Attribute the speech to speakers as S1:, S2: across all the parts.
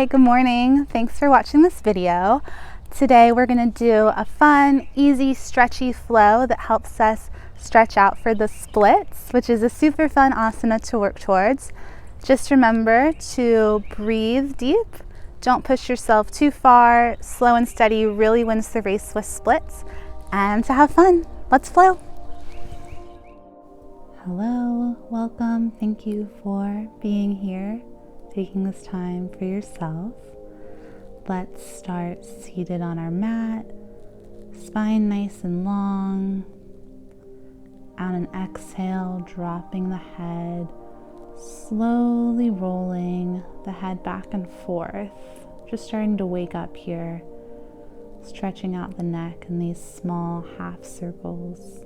S1: Hi, good morning. Thanks for watching this video. Today we're going to do a fun, easy, stretchy flow that helps us stretch out for the splits, which is a super fun asana to work towards. Just remember to breathe deep. Don't push yourself too far. Slow and steady really wins the race with splits. And to have fun, let's flow. Hello, welcome. Thank you for being here, taking this time for yourself. Let's start seated on our mat, spine nice and long. On an exhale, dropping the head, slowly rolling the head back and forth. Just starting to wake up here, stretching out the neck in these small half circles.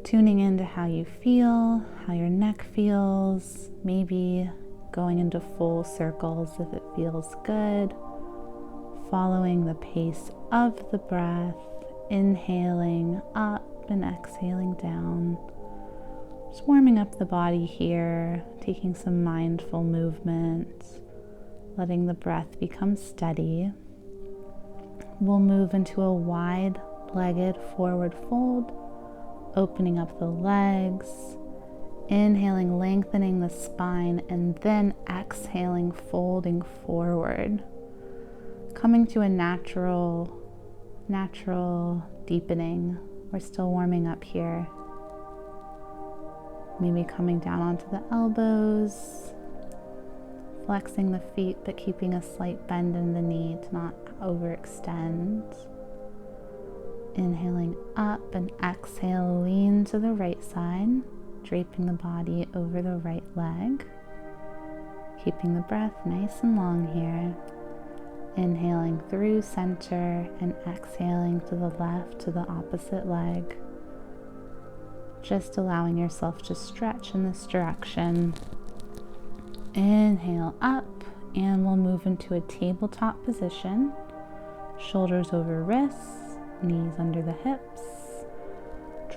S1: Tuning into how you feel, how your neck feels, maybe going into full circles if it feels good. Following the pace of the breath, inhaling up and exhaling down. Just warming up the body here, taking some mindful movement, letting the breath become steady. We'll move into a wide-legged forward fold, opening up the legs, inhaling, lengthening the spine, and then exhaling, folding forward. Coming to a natural deepening. We're still warming up here. Maybe coming down onto the elbows, flexing the feet, but keeping a slight bend in the knee to not overextend. Inhaling up and exhale, lean to the right side, draping the body over the right leg. Keeping the breath nice and long here. Inhaling through center and exhaling to the left to the opposite leg. Just allowing yourself to stretch in this direction. Inhale up, and we'll move into a tabletop position. Shoulders over wrists, knees under the hips.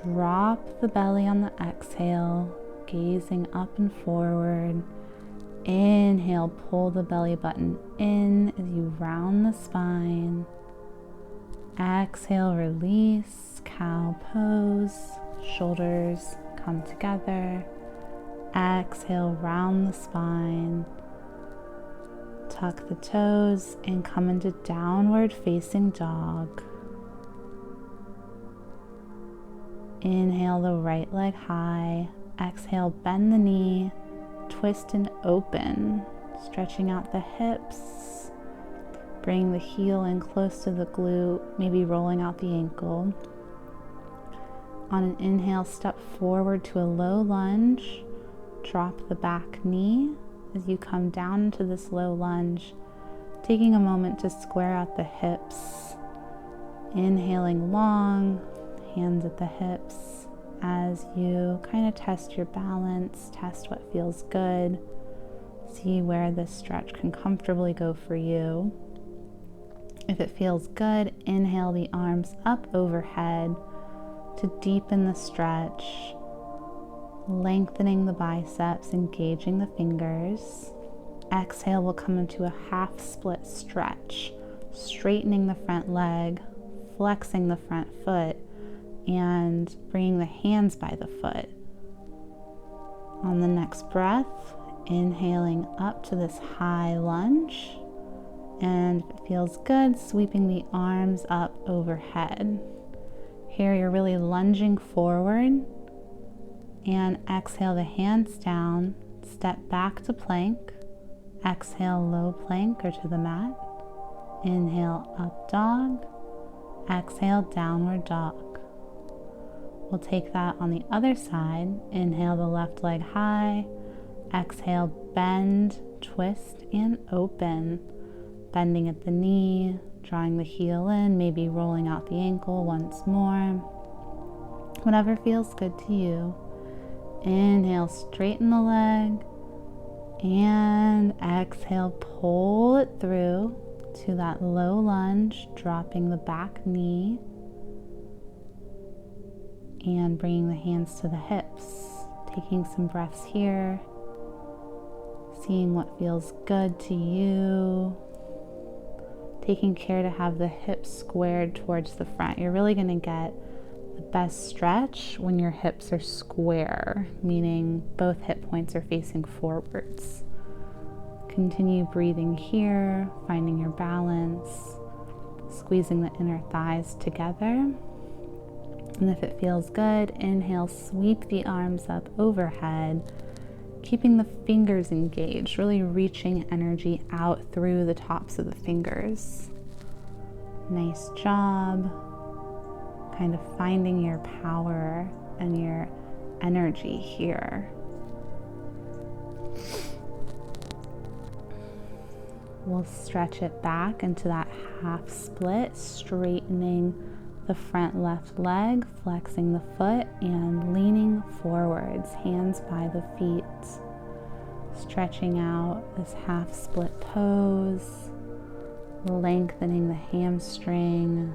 S1: Drop the belly on the exhale, gazing up and forward. Inhale, pull the belly button in as you round the spine. Exhale, release, cow pose. Shoulders come together. Exhale, round the spine. Tuck the toes and come into downward facing dog. Inhale the right leg high. Exhale, bend the knee. Twist and open, stretching out the hips. Bring the heel in close to the glute, maybe rolling out the ankle. On an inhale, step forward to a low lunge. Drop the back knee as you come down into this low lunge, taking a moment to square out the hips. Inhaling long, hands at the hips. As you kind of test your balance, test what feels good, see where this stretch can comfortably go for you. If it feels good, inhale the arms up overhead to deepen the stretch, lengthening the biceps, engaging the fingers. Exhale, we'll come into a half split stretch, straightening the front leg, flexing the front foot, and bringing the hands by the foot. On the next breath, inhaling up to this high lunge, and if it feels good, sweeping the arms up overhead. Here you're really lunging forward, and exhale the hands down, step back to plank, exhale low plank or to the mat, inhale up dog, exhale downward dog. We'll take that on the other side. Inhale the left leg high. Exhale, bend, twist, and open. Bending at the knee, drawing the heel in, maybe rolling out the ankle once more. Whatever feels good to you. Inhale, straighten the leg. And exhale, pull it through to that low lunge, dropping the back knee. And bringing the hands to the hips, taking some breaths here, seeing what feels good to you, taking care to have the hips squared towards the front. You're really going to get the best stretch when your hips are square, meaning both hip points are facing forwards. Continue breathing here, finding your balance, squeezing the inner thighs together. And if it feels good, inhale, sweep the arms up overhead, keeping the fingers engaged, really reaching energy out through the tops of the fingers. Nice job. Kind of finding your power and your energy here. We'll stretch it back into that half split, straightening the front left leg, flexing the foot and leaning forwards, hands by the feet. Stretching out this half split pose, lengthening the hamstring,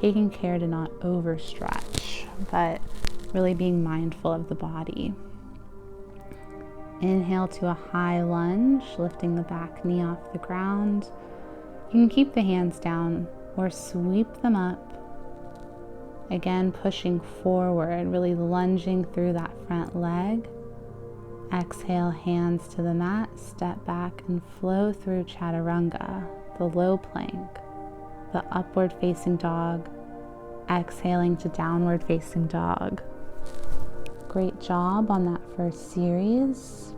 S1: taking care to not overstretch, but really being mindful of the body. Inhale to a high lunge, lifting the back knee off the ground. You can keep the hands down or sweep them up. Again, pushing forward, really lunging through that front leg. Exhale, hands to the mat, step back and flow through chaturanga, the low plank, the upward facing dog, exhaling to downward facing dog. Great job on that first series.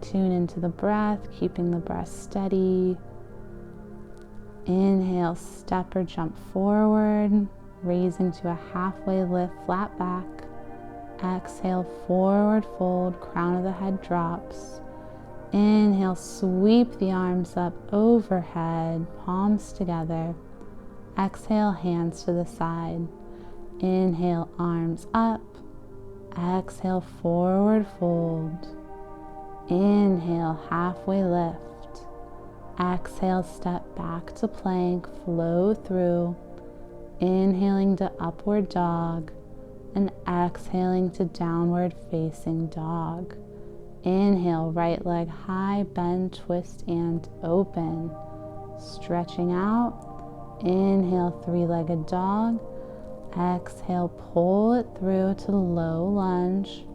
S1: Tune into the breath, keeping the breath steady. Inhale, step or jump forward, raising to a halfway lift, flat back. Exhale, forward fold, crown of the head drops. Inhale, sweep the arms up overhead, palms together. Exhale, hands to the side. Inhale, arms up. Exhale, forward fold. Inhale, halfway lift. Exhale, step back to plank, flow through. Inhaling to upward dog and exhaling to downward facing dog. Inhale, right leg high, bend, twist, and open. Stretching out. Inhale, three-legged dog. Exhale, pull it through to low lunge,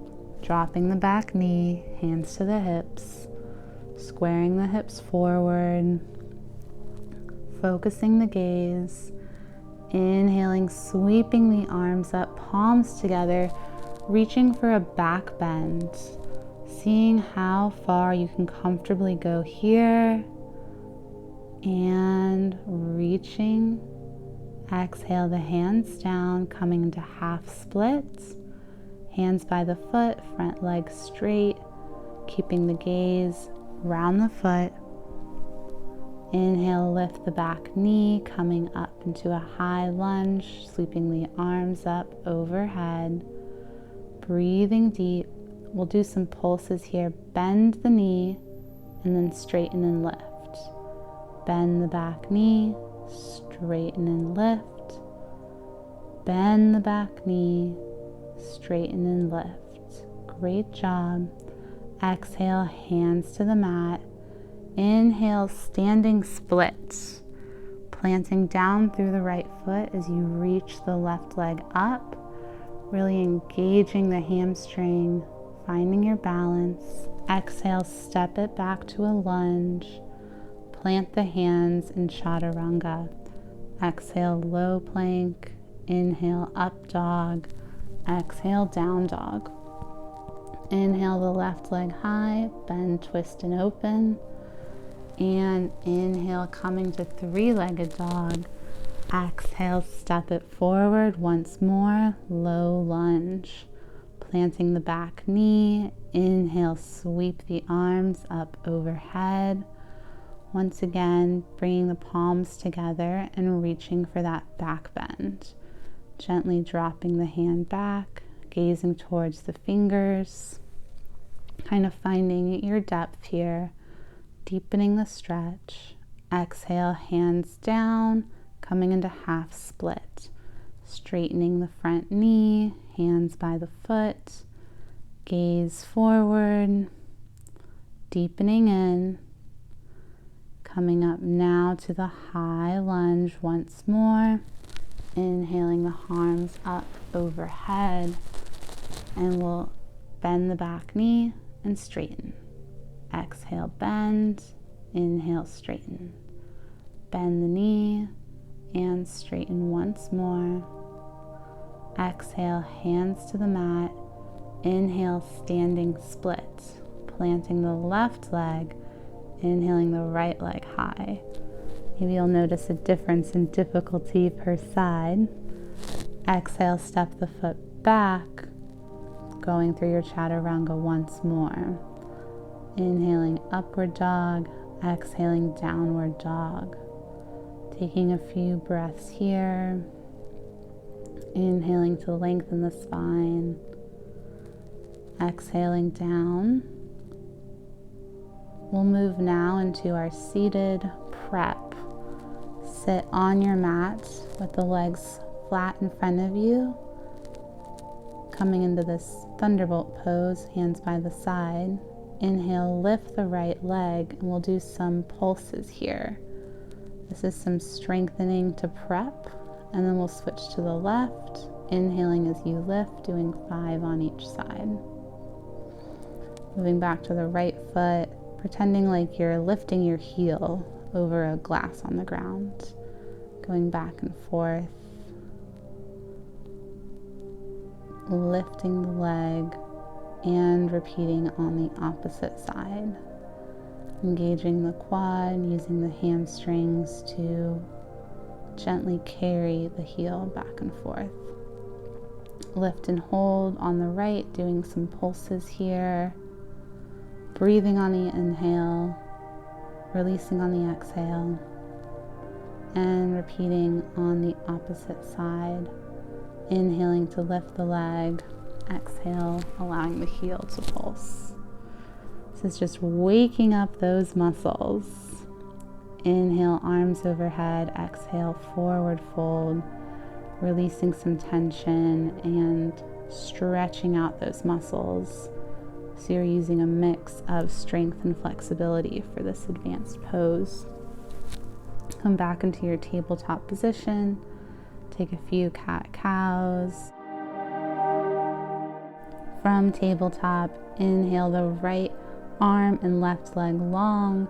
S1: dropping the back knee, hands to the hips, squaring the hips forward, focusing the gaze. Inhaling, sweeping the arms up, palms together, reaching for a back bend, seeing how far you can comfortably go here, and reaching. Exhale the hands down, coming into half splits, hands by the foot, front leg straight, keeping the gaze round the foot. Inhale, lift the back knee, coming up into a high lunge, sweeping the arms up overhead. Breathing deep. We'll do some pulses here. Bend the knee and then straighten and lift. Bend the back knee, straighten and lift. Bend the back knee, straighten and lift. Great job. Exhale, hands to the mat. Inhale, standing splits, planting down through the right foot as you reach the left leg up, really engaging the hamstring, finding your balance. Exhale, step it back to a lunge, plant the hands in chaturanga. Exhale, low plank. Inhale, up dog. Exhale, down dog. Inhale the left leg high, bend, twist, and open. And inhale, coming to three-legged dog. Exhale, step it forward once more, low lunge. Planting the back knee. Inhale, sweep the arms up overhead. Once again, bringing the palms together and reaching for that back bend. Gently dropping the hand back, gazing towards the fingers. Kind of finding your depth here. Deepening the stretch. Exhale, hands down, coming into half split. Straightening the front knee, hands by the foot. Gaze forward. Deepening in. Coming up now to the high lunge once more. Inhaling the arms up overhead, and we'll bend the back knee and straighten. Exhale, bend. Inhale, straighten. Bend the knee and straighten once more. Exhale, hands to the mat. Inhale, standing split. Planting the left leg. Inhaling the right leg high. Maybe you'll notice a difference in difficulty per side. Exhale, step the foot back. Going through your chaturanga once more. Inhaling upward dog. Exhaling downward dog. Taking a few breaths here. Inhaling to lengthen the spine. Exhaling down. We'll move now into our seated prep. Sit on your mat with the legs flat in front of you. Coming into this thunderbolt pose, hands by the side. Inhale, lift the right leg, and we'll do some pulses here. This is some strengthening to prep, and then we'll switch to the left, inhaling as you lift, doing 5 on each side. Moving back to the right foot, pretending like you're lifting your heel over a glass on the ground. Going back and forth. Lifting the leg and repeating on the opposite side. Engaging the quad, using the hamstrings to gently carry the heel back and forth. Lift and hold on the right, doing some pulses here. Breathing on the inhale, releasing on the exhale, and repeating on the opposite side. Inhaling to lift the leg, exhale, allowing the heel to pulse. This is just waking up those muscles. Inhale, arms overhead, exhale, forward fold, releasing some tension and stretching out those muscles. So you're using a mix of strength and flexibility for this advanced pose. Come back into your tabletop position. Take a few cat-cows. From tabletop, inhale the right arm and left leg long,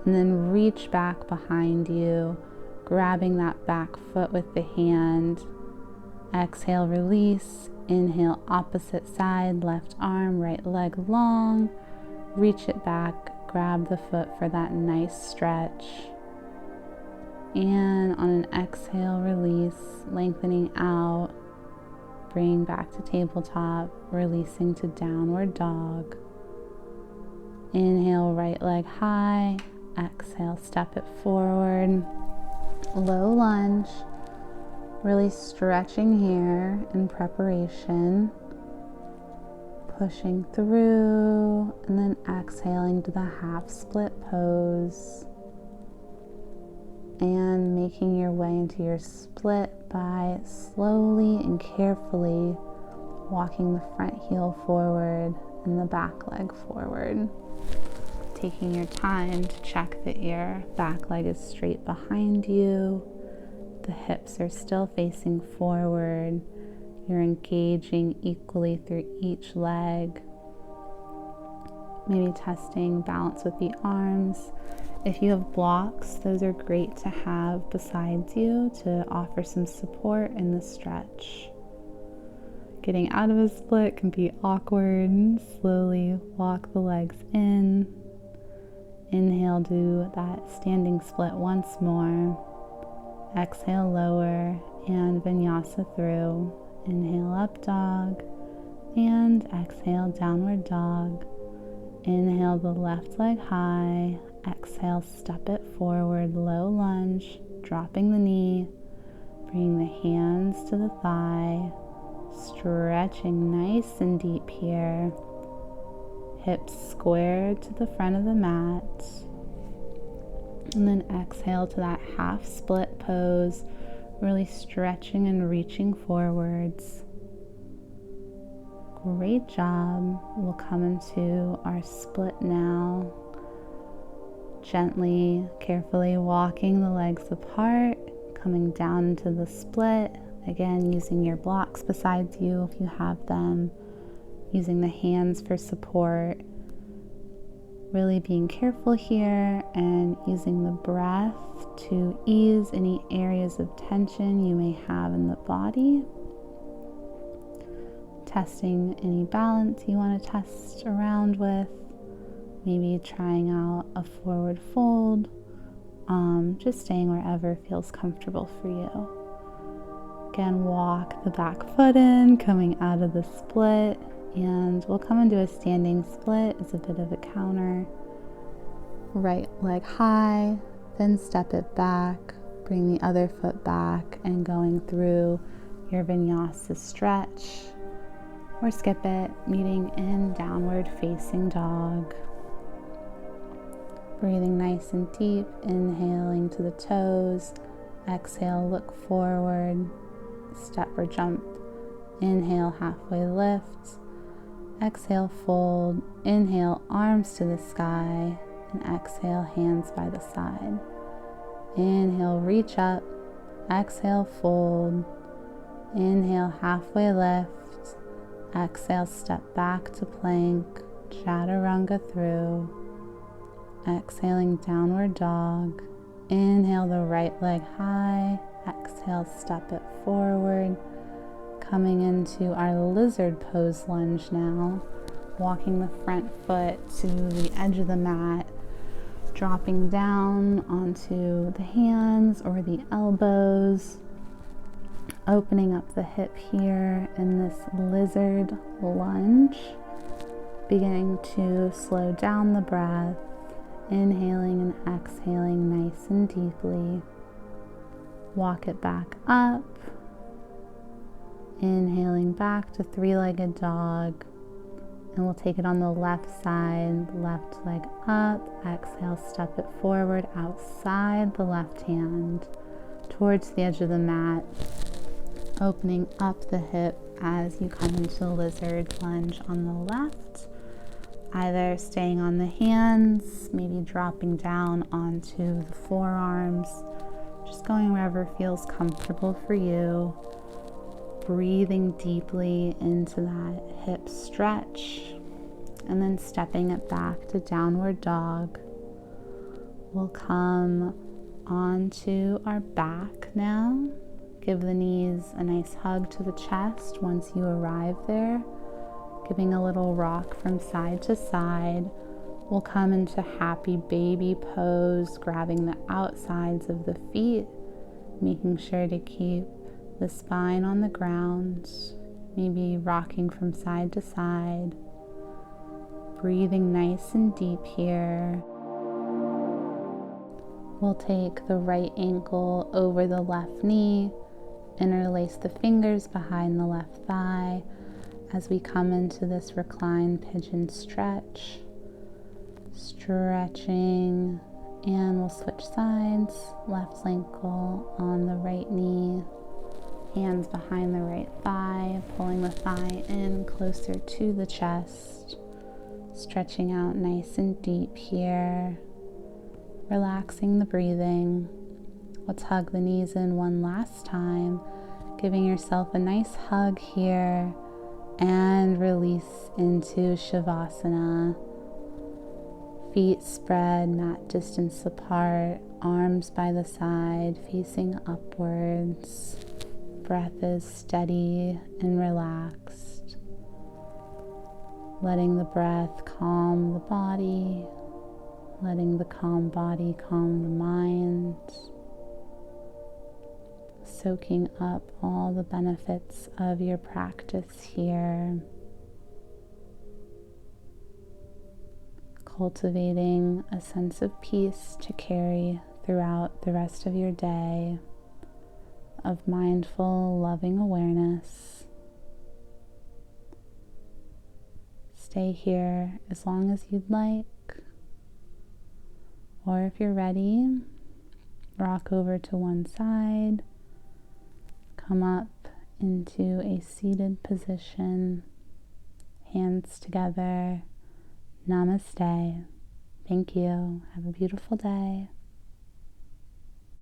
S1: and then reach back behind you, grabbing that back foot with the hand. Exhale, release. Inhale, opposite side, left arm, right leg long. Reach it back, grab the foot for that nice stretch. And on an exhale, release, lengthening out. Bring back to tabletop, releasing to downward dog. Inhale, right leg high. Exhale, step it forward. Low lunge. Really stretching here in preparation. Pushing through and then exhaling to the half split pose. And making your way into your split by slowly and carefully walking the front heel forward and the back leg forward. Taking your time to check that your back leg is straight behind you. The hips are still facing forward. You're engaging equally through each leg. Maybe testing balance with the arms. If you have blocks, those are great to have besides you to offer some support in the stretch. Getting out of a split can be awkward. Slowly walk the legs in. Inhale, do that standing split once more. Exhale, lower, and vinyasa through. Inhale, up dog, and exhale, downward dog. Inhale the left leg high. Exhale, step it forward, low lunge, dropping the knee. Bring the hands to the thigh. Stretching nice and deep here. Hips squared to the front of the mat. And then exhale to that half split pose, really stretching and reaching forwards. Great job. We'll come into our split now. Gently, carefully walking the legs apart, coming down into the split. Again, using your blocks beside you if you have them, using the hands for support. Really being careful here and using the breath to ease any areas of tension you may have in the body. Testing any balance you want to test around with. Maybe trying out a forward fold. Just staying wherever feels comfortable for you. Again, walk the back foot in, coming out of the split. And we'll come into a standing split as a bit of a counter. Right leg high, then step it back, bring the other foot back, and going through your vinyasa stretch. Or skip it, meeting in downward facing dog. Breathing nice and deep, inhaling to the toes. Exhale, look forward, step or jump. Inhale, halfway lift. Exhale, fold. Inhale, arms to the sky. And exhale, hands by the side. Inhale, reach up. Exhale, fold. Inhale, halfway lift. Exhale, step back to plank. Chaturanga through. Exhaling, downward dog. Inhale the right leg high. Exhale, step it forward. Coming into our lizard pose lunge now. Walking the front foot to the edge of the mat. Dropping down onto the hands or the elbows. Opening up the hip here in this lizard lunge. Beginning to slow down the breath. Inhaling and exhaling nice and deeply. Walk it back up. Inhaling back to three-legged dog. And we'll take it on the left side, left leg up. Exhale, step it forward outside the left hand towards the edge of the mat. Opening up the hip as you come into the lizard lunge on the left. Either staying on the hands, maybe dropping down onto the forearms, just going wherever feels comfortable for you. Breathing deeply into that hip stretch, and then stepping it back to downward dog. We'll come onto our back now. Give the knees a nice hug to the chest once you arrive there. Giving a little rock from side to side. We'll come into happy baby pose, grabbing the outsides of the feet, making sure to keep the spine on the ground, maybe rocking from side to side. Breathing nice and deep here. We'll take the right ankle over the left knee, interlace the fingers behind the left thigh, as we come into this reclined pigeon stretch. Stretching, and we'll switch sides. Left ankle on the right knee, hands behind the right thigh, pulling the thigh in closer to the chest. Stretching out nice and deep here. Relaxing the breathing. Let's hug the knees in one last time, giving yourself a nice hug here. And release into Shavasana. Feet spread, mat distance apart, arms by the side, facing upwards. Breath is steady and relaxed. Letting the breath calm the body, letting the calm body calm the mind. Soaking up all the benefits of your practice here. Cultivating a sense of peace to carry throughout the rest of your day, of mindful, loving awareness. Stay here as long as you'd like, or if you're ready, rock over to one side. Come up into a seated position, hands together. Namaste. Thank you. Have a beautiful day.